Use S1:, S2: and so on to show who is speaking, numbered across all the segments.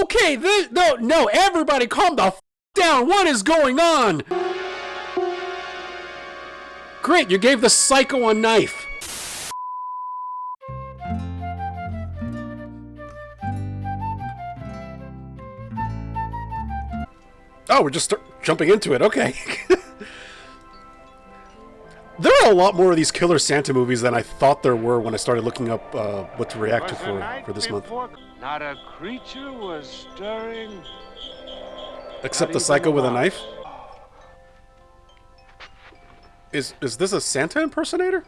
S1: Okay, no, everybody calm the f down. What is going on? Great, you gave the psycho a knife. Oh, we're just jumping into it. Okay. There are a lot more of these killer Santa movies than I thought there were when I started looking up what to react to for this month.
S2: Not a creature was stirring.
S1: Except the psycho with a knife? Is this a Santa impersonator?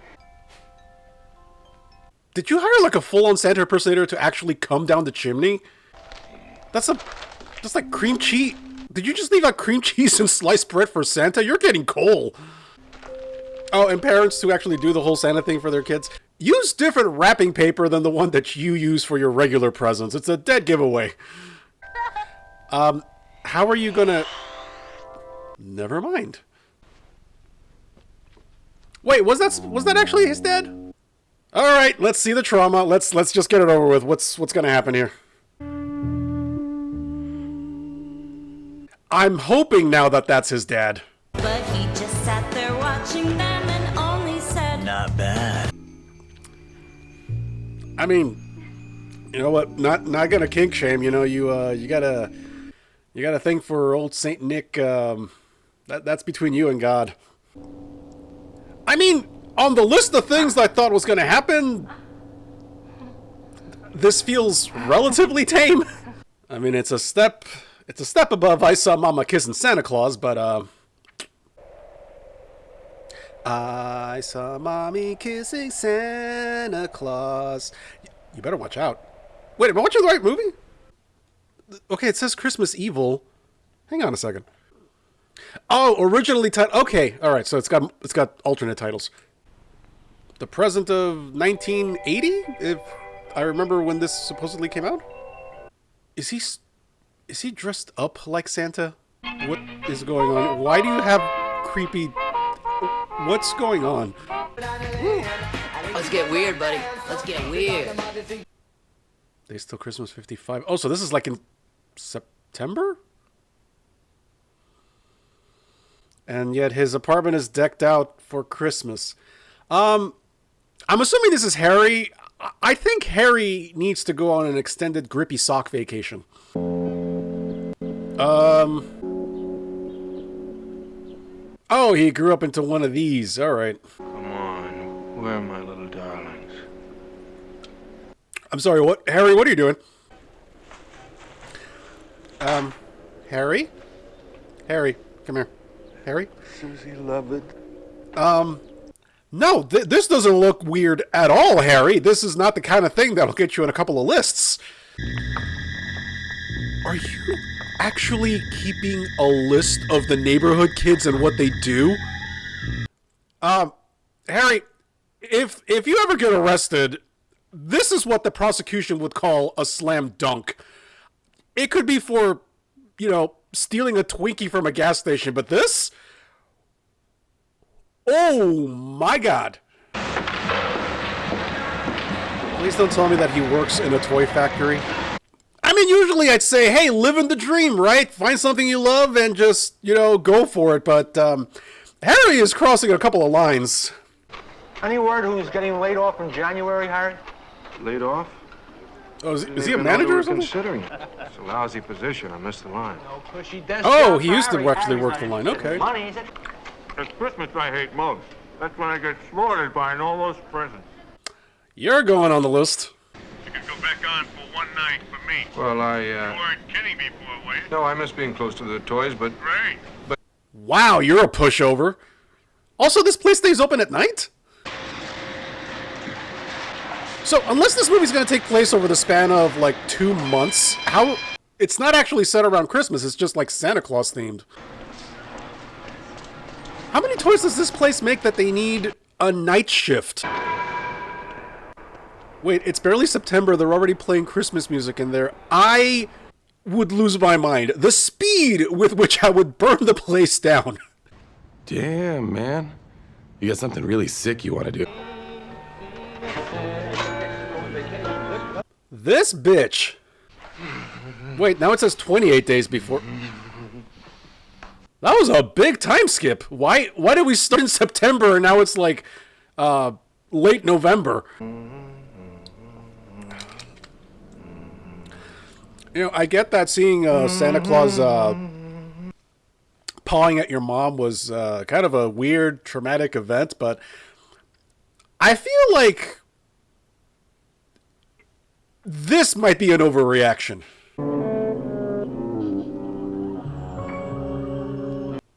S1: Did you hire like a full-on Santa impersonator to actually come down the chimney? That's like cream cheese. Did you just leave out cream cheese and sliced bread for Santa? You're getting coal. Oh, and parents who actually do the whole Santa thing for their kids, use different wrapping paper than the one that you use for your regular presents. It's a dead giveaway. How are you gonna... Never mind. Wait, was that actually his dad? All right, let's see the trauma. Let's just get it over with. What's gonna happen here? I'm hoping now that that's his dad.
S3: But he just sat there watching them and only said,
S4: "Not bad."
S1: I mean, you know what? Not gonna kink shame. You know, you got a thing for old Saint Nick. That's between you and God. I mean, on the list of things I thought was gonna happen, this feels relatively tame. I mean, it's a step above I Saw Mama Kissing Santa Claus, but I saw Mommy kissing Santa Claus. You better watch out. Wait, am I watching the right movie? Okay, it says Christmas Evil. Hang on a second. Oh, originally titled. Okay, all right. So it's got alternate titles. The Present of 1980, if I remember when this supposedly came out. Is he dressed up like Santa? What is going on? Why do you have creepy... What's going on?
S4: Let's get weird, buddy. Let's get weird.
S1: They Still Christmas 55. Oh, so this is like in September? And yet his apartment is decked out for Christmas. I'm assuming this is Harry. I think Harry needs to go on an extended grippy sock vacation. Oh, he grew up into one of these. All right.
S2: Come on, where are my little darlings?
S1: I'm sorry, what? Harry, what are you doing? Harry? Harry, come here. Harry?
S2: Susie, love it.
S1: No, this doesn't look weird at all, Harry. This is not the kind of thing that'll get you in a couple of lists. Are you actually keeping a list of the neighborhood kids and what they do? Harry, if you ever get arrested, this is what the prosecution would call a slam dunk. It could be for, stealing a Twinkie from a gas station, but this? Oh my God. Please don't tell me that he works in a toy factory. I mean, usually I'd say, hey, living the dream, right? Find something you love and just, go for it. But Harry is crossing a couple of lines.
S5: Any word who's getting laid off in January, Harry?
S2: Laid off?
S1: Oh, is he a manager or something?
S2: Considering it. It's a lousy position. I missed the line.
S5: No pushy desk
S1: Oh,
S5: job
S1: he
S5: for
S1: used to
S5: Harry.
S1: actually
S5: Harry's
S1: work
S5: not
S1: the line.
S5: interested in
S1: Okay.
S5: Money, is it?
S2: It's Christmas I hate most. That's when I get slaughtered by an almost present.
S1: You're going on the list.
S6: You could go back on for one night for me.
S2: Well,
S6: You weren't kidding before, were you?
S2: No, I miss being close to the toys, but...
S6: Great.
S1: Wow, you're a pushover. Also, this place stays open at night? So, unless this movie's going to take place over the span of, 2 months, how... It's not actually set around Christmas, it's just, Santa Claus themed. How many toys does this place make that they need a night shift? Wait, it's barely September, they're already playing Christmas music in there. I would lose my mind. The speed with which I would burn the place down.
S7: Damn, man. You got something really sick you want to do.
S1: This bitch. Wait, now it says 28 days before. That was a big time skip. Why did we start in September and now it's like late November? You know, I get that seeing Santa Claus pawing at your mom was kind of a weird, traumatic event, but I feel like this might be an overreaction.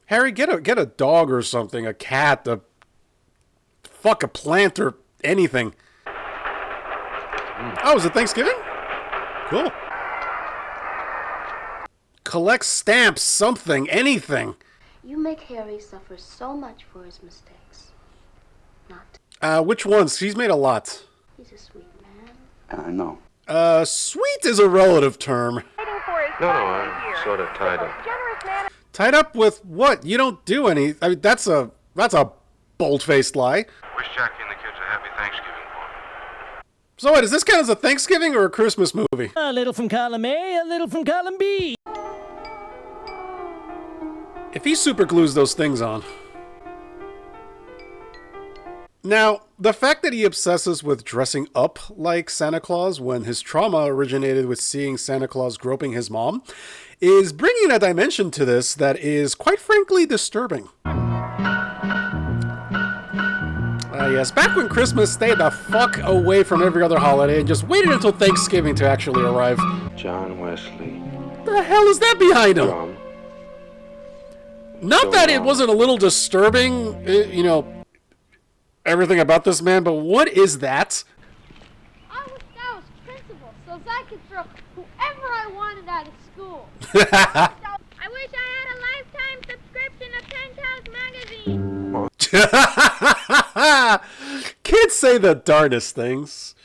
S1: Harry, get a dog or something, a cat, a plant or anything. Oh, is it Thanksgiving? Cool. Collect stamps, something, anything.
S8: You make Harry suffer so much for his mistakes. Not.
S1: Which ones? He's made a lot.
S8: He's a sweet man.
S5: I know.
S1: Sweet is a relative term.
S5: No, I'm sort of tied up.
S1: Tied up with what? You don't do any. I mean, that's a bold-faced lie.
S6: Wish Jackie and the kids a happy Thanksgiving for me.
S1: So what, does this count as a Thanksgiving or a Christmas movie?
S9: A little from column A, a little from column B.
S1: If he super glues those things on. Now, the fact that he obsesses with dressing up like Santa Claus when his trauma originated with seeing Santa Claus groping his mom is bringing a dimension to this that is, quite frankly, disturbing. Yes, back when Christmas stayed the fuck away from every other holiday and just waited until Thanksgiving to actually arrive.
S5: John Wesley.
S1: The hell is that behind him?
S5: From
S1: Not that it wasn't a little disturbing, you know, everything about this man, but what is that?
S10: I wish I was principal so I could throw whoever I wanted out of school. I wish I had a lifetime subscription to Penthouse magazine.
S1: Kids say the darndest things.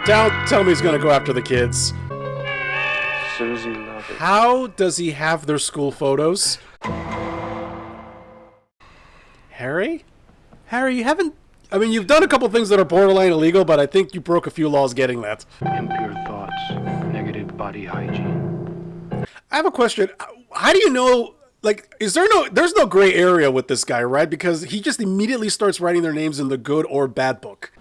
S1: Don't tell me he's gonna go after the kids.
S5: Susie Lovett.
S1: How does he have their school photos? Harry? Harry, you haven't... I mean, you've done a couple things that are borderline illegal, but I think you broke a few laws getting that.
S5: Impure thoughts. Negative body hygiene.
S1: I have a question. How do you know... Like, there's no gray area with this guy, right? Because he just immediately starts writing their names in the good or bad book.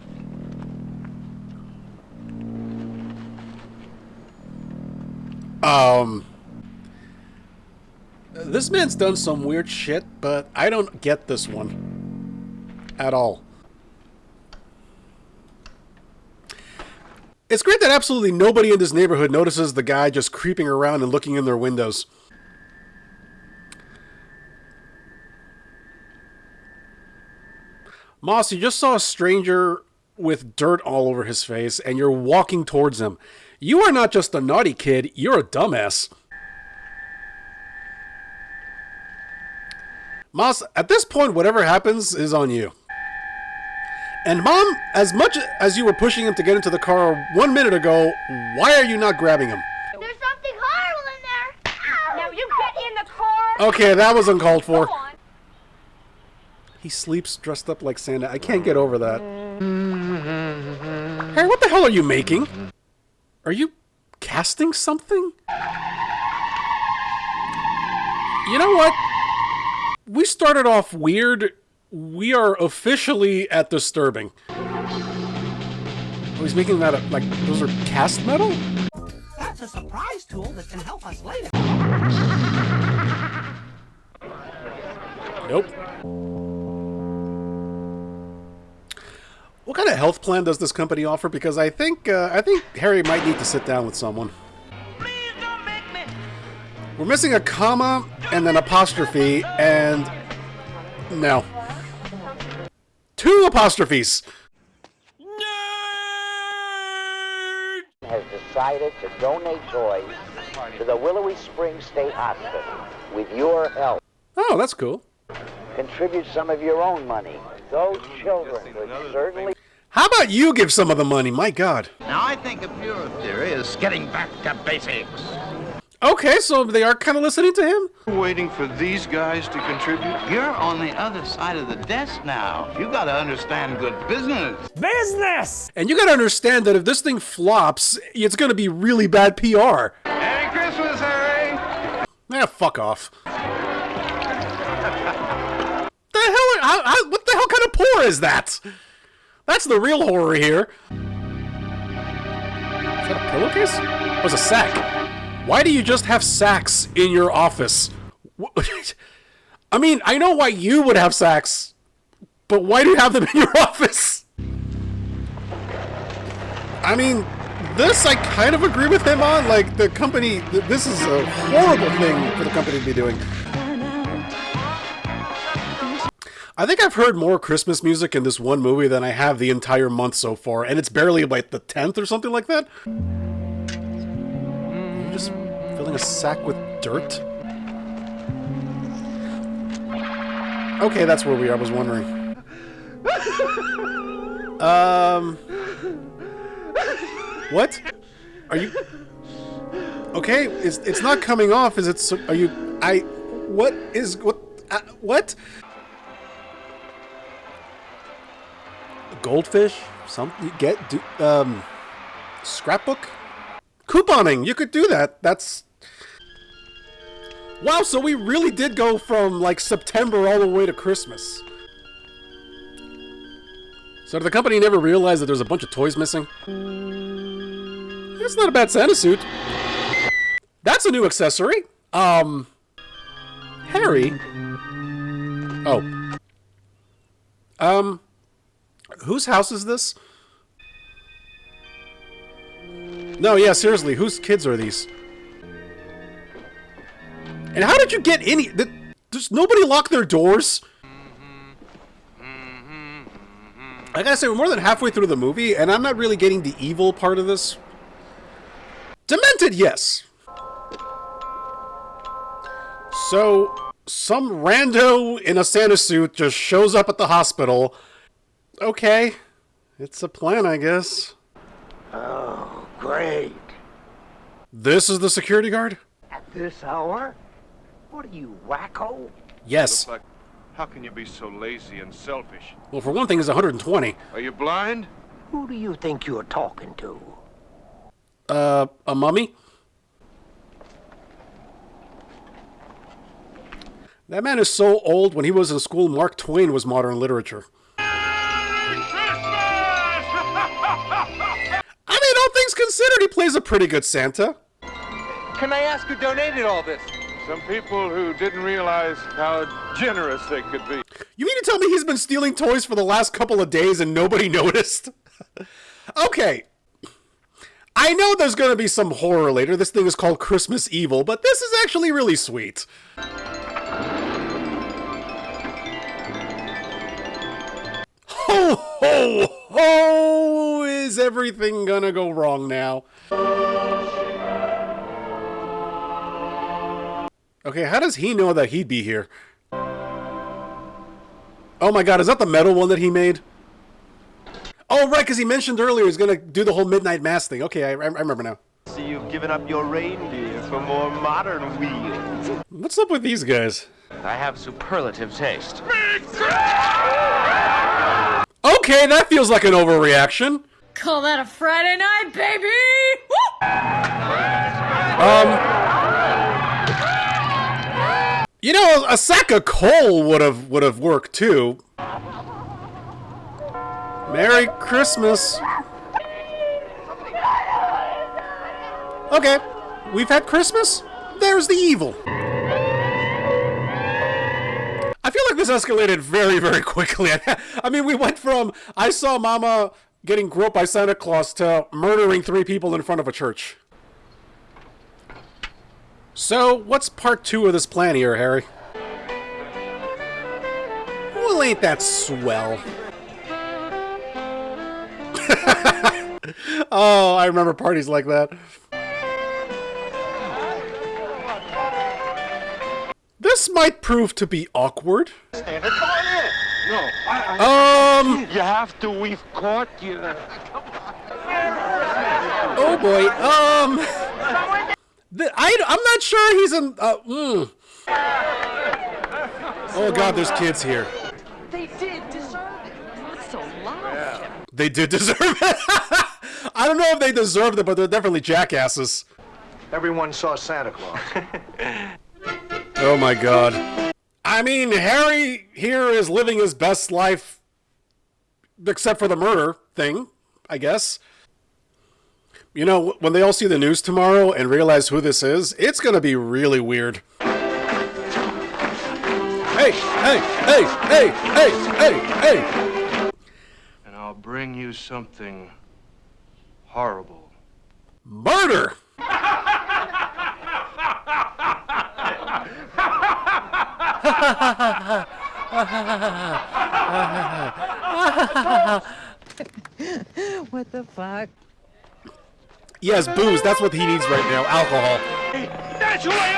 S1: This man's done some weird shit, but I don't get this one. At all. It's great that absolutely nobody in this neighborhood notices the guy just creeping around and looking in their windows. Moss, you just saw a stranger with dirt all over his face, and you're walking towards him. You are not just a naughty kid, you're a dumbass. Moss, at this point, whatever happens is on you. And Mom, as much as you were pushing him to get into the car 1 minute ago, why are you not grabbing him?
S10: There's something horrible in there. Now you get in the car.
S1: Okay, that was uncalled for.
S10: Go on.
S1: He sleeps dressed up like Santa. I can't get over that. Harry, what the hell are you making? Are you casting something? You know what? We started off weird. We are officially at disturbing. Oh, he's making that up. Like, those are cast metal?
S11: That's a surprise tool that can help us later.
S1: Nope. What kind of health plan does this company offer? Because I think Harry might need to sit down with someone.
S11: Please don't make me.
S1: We're missing a comma and an apostrophe, and no. 2 apostrophes.
S11: Nerd!
S12: Has decided to donate toys to the Willowy Springs State Hospital with your help.
S1: Oh, that's cool.
S12: Contribute some of your own money. Those children would certainly...
S1: How about you give some of the money? My God.
S11: Now I think a pure theory is getting back to basics.
S1: Okay, so they are kind of listening to him?
S6: Waiting for these guys to contribute?
S11: You're on the other side of the desk now. You gotta understand good business.
S9: Business!
S1: And you gotta understand that if this thing flops, it's gonna be really bad PR.
S2: Merry Christmas, Harry!
S1: Fuck off. What the hell kind of pour is that? That's the real horror here. Is that a pillowcase? It was a sack. Why do you just have sacks in your office? I mean, I know why you would have sacks, but why do you have them in your office? I mean, this I kind of agree with him on. Like, the company, this is a horrible thing for the company to be doing. I think I've heard more Christmas music in this one movie than I have the entire month so far, and it's barely like the 10th or something like that. You're just filling a sack with dirt? Okay, that's where we are. I was wondering. What? Are you... Okay, it's not coming off. Is it... Are you... What is... What? Goldfish? Something? Scrapbook? Couponing! You could do that. That's... Wow, so we really did go from, like, September all the way to Christmas. So did the company never realize that there's a bunch of toys missing? That's not a bad Santa suit. That's a new accessory. Harry? Oh. Whose house is this? No, yeah, seriously, whose kids are these? And how did you get any... Does nobody lock their doors? I gotta say, we're more than halfway through the movie, and I'm not really getting the evil part of this. Demented, yes. So, some rando in a Santa suit just shows up at the hospital. Okay. It's a plan, I guess.
S12: Oh, great.
S1: This is the security guard?
S12: At this hour? What are you, wacko?
S1: Yes.
S6: How can you be so lazy and selfish?
S1: Well, for one thing, it's 120.
S6: Are you blind?
S12: Who do you think you're talking to?
S1: A mummy? That man is so old, when he was in school, Mark Twain was modern literature. I mean, all things considered, he plays a pretty good Santa.
S2: Can I ask who donated all this? Some people who didn't realize how generous they could be.
S1: You mean to tell me he's been stealing toys for the last couple of days and nobody noticed? Okay. I know there's going to be some horror later. This thing is called Christmas Evil, but this is actually really sweet. Ho, ho, ho! Is everything gonna go wrong now? Okay, how does he know that he'd be here? Oh my god, is that the metal one that he made? Oh, right, because he mentioned earlier he's gonna do the whole Midnight Mass thing. Okay, I remember now.
S2: So you've given up your reindeer for more modern wheels.
S1: What's up with these guys?
S2: I have superlative taste.
S1: Okay, that feels like an overreaction.
S3: Call that a Friday night, baby!
S1: You know, a sack of coal would have worked too. Merry Christmas. Okay, we've had Christmas. There's the evil. I feel like this escalated very, very quickly. I mean, we went from I saw Mama getting groped by Santa Claus to murdering 3 people in front of a church. So, what's part 2 of this plan here, Harry? Well, ain't that swell? Oh, I remember parties like that. This might prove to be awkward.
S2: Santa, come on in. No,
S6: You have to. We've caught you.
S1: Oh boy. I'm not sure he's in. Oh God, there's kids here.
S4: They did deserve it. Not so loud.
S1: They did deserve it. I don't know if they deserved it, but they're definitely jackasses.
S5: Everyone saw Santa Claus.
S1: Oh my God. I mean, Harry here is living his best life, except for the murder thing, I guess. You know, when they all see the news tomorrow and realize who this is, it's going to be really weird. Hey, hey, hey, hey, hey, hey, hey.
S6: And I'll bring you something horrible.
S1: Murder!
S4: What the fuck?
S1: Yes, booze. That's what he needs right now. Alcohol.
S6: That's who I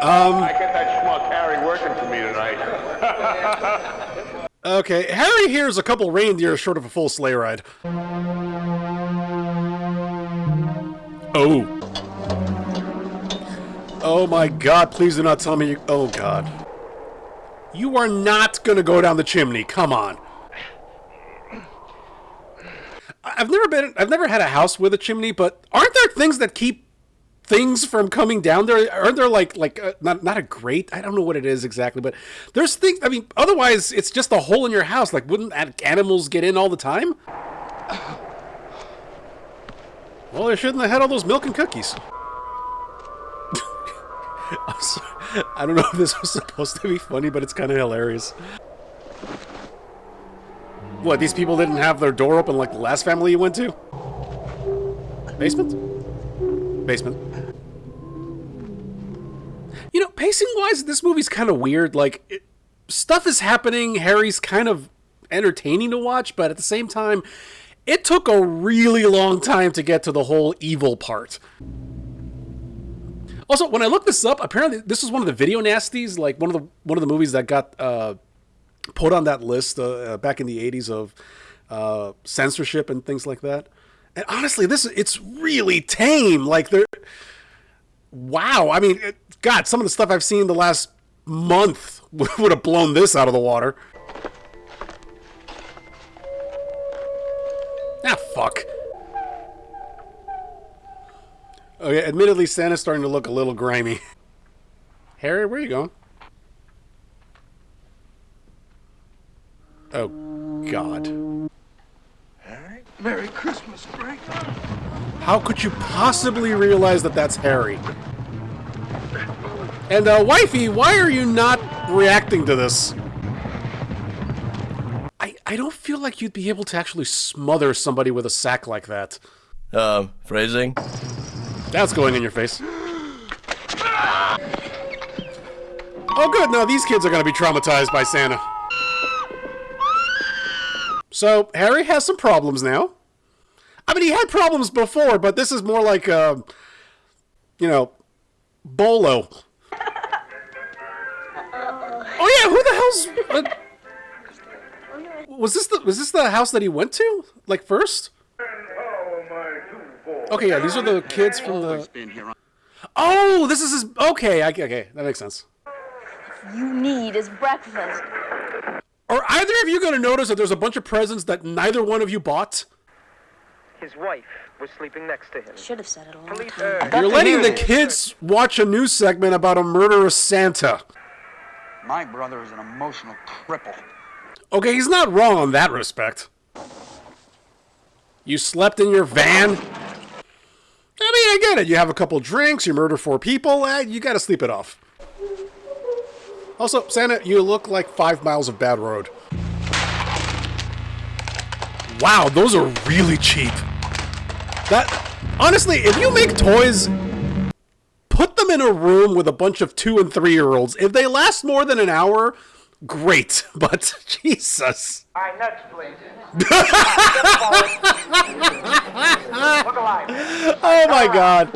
S6: am!
S2: I get that schmuck Harry working for me tonight.
S1: Okay, Harry here is a couple reindeer short of a full sleigh ride. Oh. Oh my God, please do not tell me you... Oh God. You are not gonna go down the chimney, come on. I've never had a house with a chimney, but aren't there things that keep things from coming down there? Aren't there not a grate? I don't know what it is exactly, but there's things, I mean, otherwise it's just a hole in your house. Like, wouldn't animals get in all the time? Well, they shouldn't have had all those milk and cookies. I'm sorry. I don't know if this was supposed to be funny, but it's kind of hilarious. What, these people didn't have their door open like the last family you went to? Basement? Basement. You know, pacing-wise, this movie's kind of weird. Like, stuff is happening, Harry's kind of entertaining to watch, but at the same time, it took a really long time to get to the whole evil part. Also, when I looked this up, apparently this was one of the video nasties, like one of the movies that got put on that list back in the 80s of censorship and things like that. And honestly, it's really tame. Like, wow. I mean, God, some of the stuff I've seen the last month would have blown this out of the water. Ah, fuck. Okay, admittedly, Santa's starting to look a little grimy. Harry, where are you going? Oh, God.
S6: Harry, Merry Christmas, Frank.
S1: How could you possibly realize that that's Harry? And, wifey, why are you not reacting to this? I don't feel like you'd be able to actually smother somebody with a sack like that.
S13: Phrasing?
S1: That's going in your face. Oh, good. Now these kids are going to be traumatized by Santa. So, Harry has some problems now. I mean, he had problems before, but this is more like, you know, Bolo. Oh, yeah, who the hell's... was this the house that he went to? Like, first? Okay, yeah, these are the kids from the... Oh, this is his... Okay, okay, that makes sense.
S14: You need is breakfast.
S1: Are either of you going to notice that there's a bunch of presents that neither one of you bought?
S5: His wife was sleeping next to him.
S14: Should have said it a long time.
S1: You're letting the kids watch a news segment about a murderous Santa.
S15: My brother is an emotional cripple.
S1: Okay, he's not wrong on that respect. You slept in your van? I mean, I get it. You have a couple drinks, you murder 4 people, you gotta sleep it off. Also, Santa, you look like 5 miles of bad road. Wow, those are really cheap. Honestly, if you make toys, put them in a room with a bunch of 2- and 3-year-olds. If they last more than an hour, great. But, Jesus.
S5: All right, next, please. Look alive.
S1: Oh my God.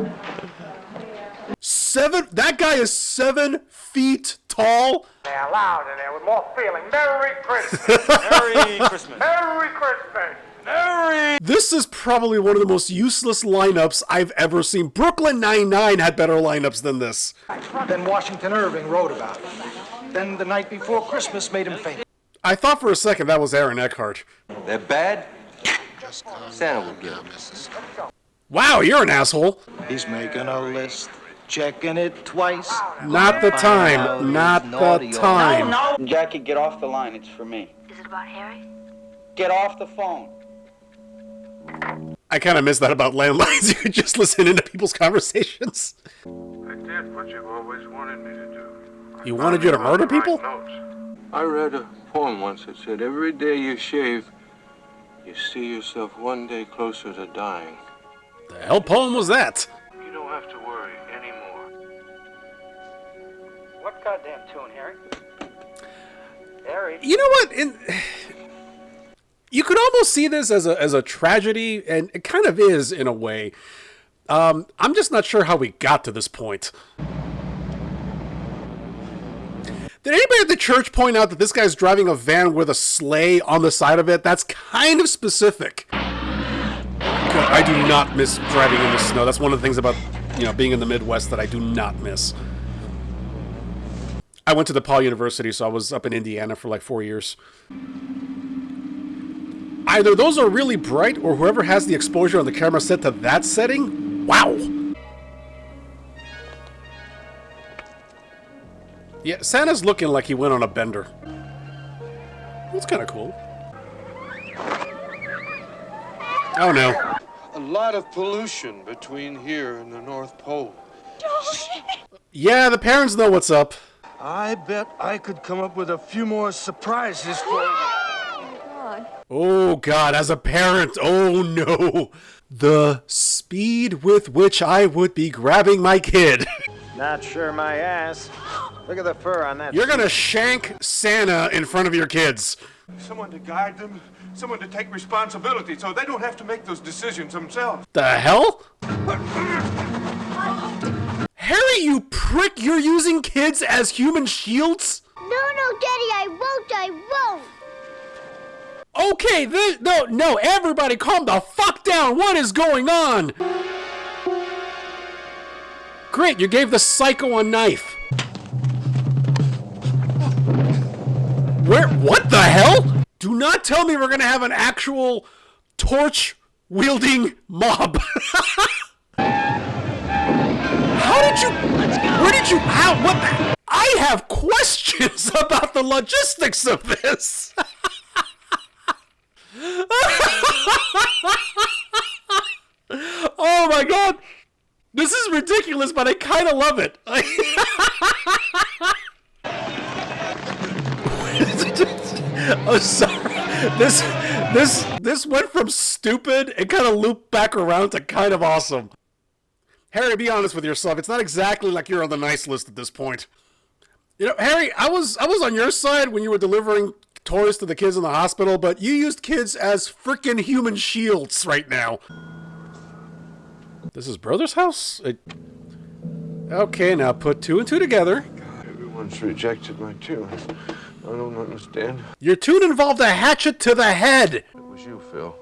S1: That guy is 7 feet tall.
S5: Now, loud in there with more feeling. Merry Christmas.
S15: Merry Christmas.
S5: Merry Christmas.
S6: Harry!
S1: This is probably one of the most useless lineups I've ever seen. Brooklyn Nine-Nine had better lineups than this.
S5: Then Washington Irving wrote about it. Then The Night Before Christmas made him famous.
S1: I thought for a second that was Aaron Eckhart.
S16: They're bad? Santa will give them.
S1: Wow, you're an asshole.
S15: He's making a list, checking it twice.
S1: Not the time. Not the time.
S15: No. Jackie, get off the line. It's for me.
S8: Is it about Harry?
S15: Get off the phone.
S1: I kind of miss that about landlines. You could just listen into people's conversations.
S6: I did what you've always wanted me to do.
S1: He wanted you to murder people?
S6: I read a poem once that said, every day you shave, you see yourself one day closer to dying.
S1: The hell poem was that?
S6: You don't have to worry anymore.
S5: What goddamn tune, Harry? Harry?
S1: You know what? You could almost see this as a tragedy, and it kind of is in a way. I'm just not sure how we got to this point. Did anybody at the church point out that this guy's driving a van with a sleigh on the side of it? That's kind of specific. God, I do not miss driving in the snow. That's one of the things about, being in the Midwest that I do not miss. I went to DePaul University, so I was up in Indiana for like 4 years. Either those are really bright, or whoever has the exposure on the camera set to that setting, wow! Yeah, Santa's looking like he went on a bender. That's kind of cool. Oh no.
S6: A lot of pollution between here and the North Pole.
S1: Yeah, the parents know what's up.
S6: I bet I could come up with a few more surprises for you.
S1: Oh God, as a parent, oh no. The speed with which I would be grabbing my kid.
S5: Not sure my ass. Look at the fur on that.
S1: You're gonna shank Santa in front of your kids.
S6: Someone to guide them, someone to take responsibility so they don't have to make those decisions themselves.
S1: The hell? Harry, you prick, you're using kids as human shields?
S10: No, Daddy, I won't.
S1: Okay, no, everybody calm the fuck down. What is going on? Great, you gave the psycho a knife. What the hell? Do not tell me we're gonna have an actual torch-wielding mob. I have questions about the logistics of this. Oh my God. This is ridiculous, but I kind of love it. Oh, sorry. This went from stupid and kind of looped back around to kind of awesome. Harry, be honest with yourself. It's not exactly like you're on the nice list at this point. Harry, I was on your side when you were delivering toys to the kids in the hospital, but you used kids as frickin' human shields right now. This is Brother's house? Okay, now put two and two together.
S6: God, everyone's rejected my tune. I don't understand.
S1: Your tune involved a hatchet to the head.
S6: It was you, Phil.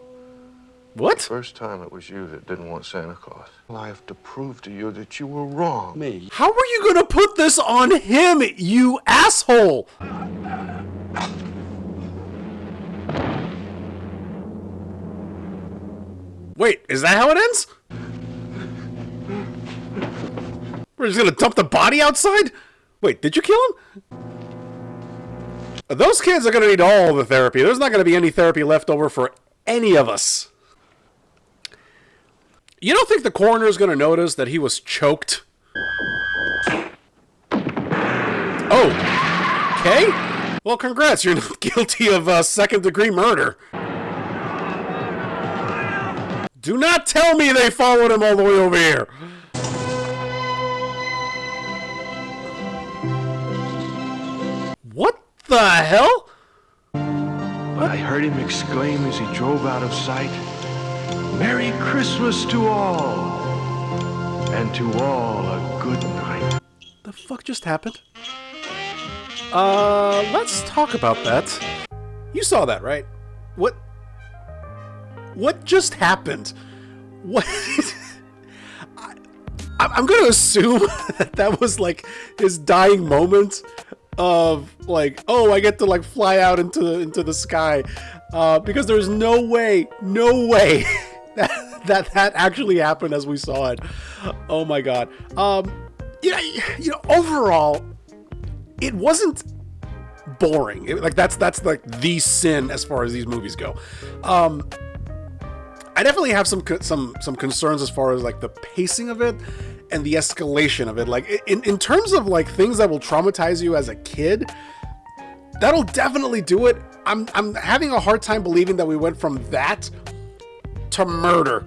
S1: What?
S6: The first time it was you that didn't want Santa Claus. Well, I have to prove to you that you were wrong.
S1: Me? How are you gonna put this on him, you asshole? Wait, is that how it ends? We're just gonna dump the body outside? Wait, did you kill him? Those kids are gonna need all the therapy. There's not gonna be any therapy left over for any of us. You don't think the coroner is gonna notice that he was choked? Oh, okay. Well, congrats, you're not guilty of second-degree murder. Do not tell me they followed him all the way over here. What the hell?
S6: But I heard him exclaim as he drove out of sight, "Merry Christmas to all, and to all a good night."
S1: The fuck just happened? Let's talk about that. You saw that, right? What? What just happened? What? I'm gonna assume that was like his dying moment of like, oh, I get to like fly out into the sky, because there's no way that actually happened as we saw it. Oh my god. Overall, it wasn't boring. That's like the sin as far as these movies go. I definitely have some concerns as far as like the pacing of it and the escalation of it. Like in terms of like things that will traumatize you as a kid, that'll definitely do it. I'm having a hard time believing that we went from that to murder.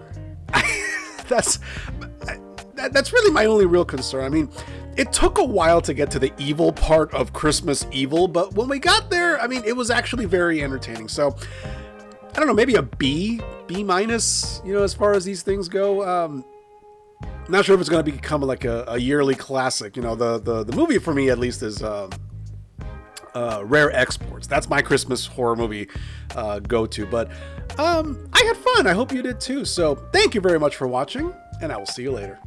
S1: That's really my only real concern. I mean, it took a while to get to the evil part of Christmas Evil, but when we got there, I mean, it was actually very entertaining. So I don't know, maybe a B minus, as far as these things go. Not sure if it's going to become like a yearly classic. The movie for me at least is Rare Exports. That's my Christmas horror movie go-to. But I had fun. I hope you did too. So thank you very much for watching, and I will see you later.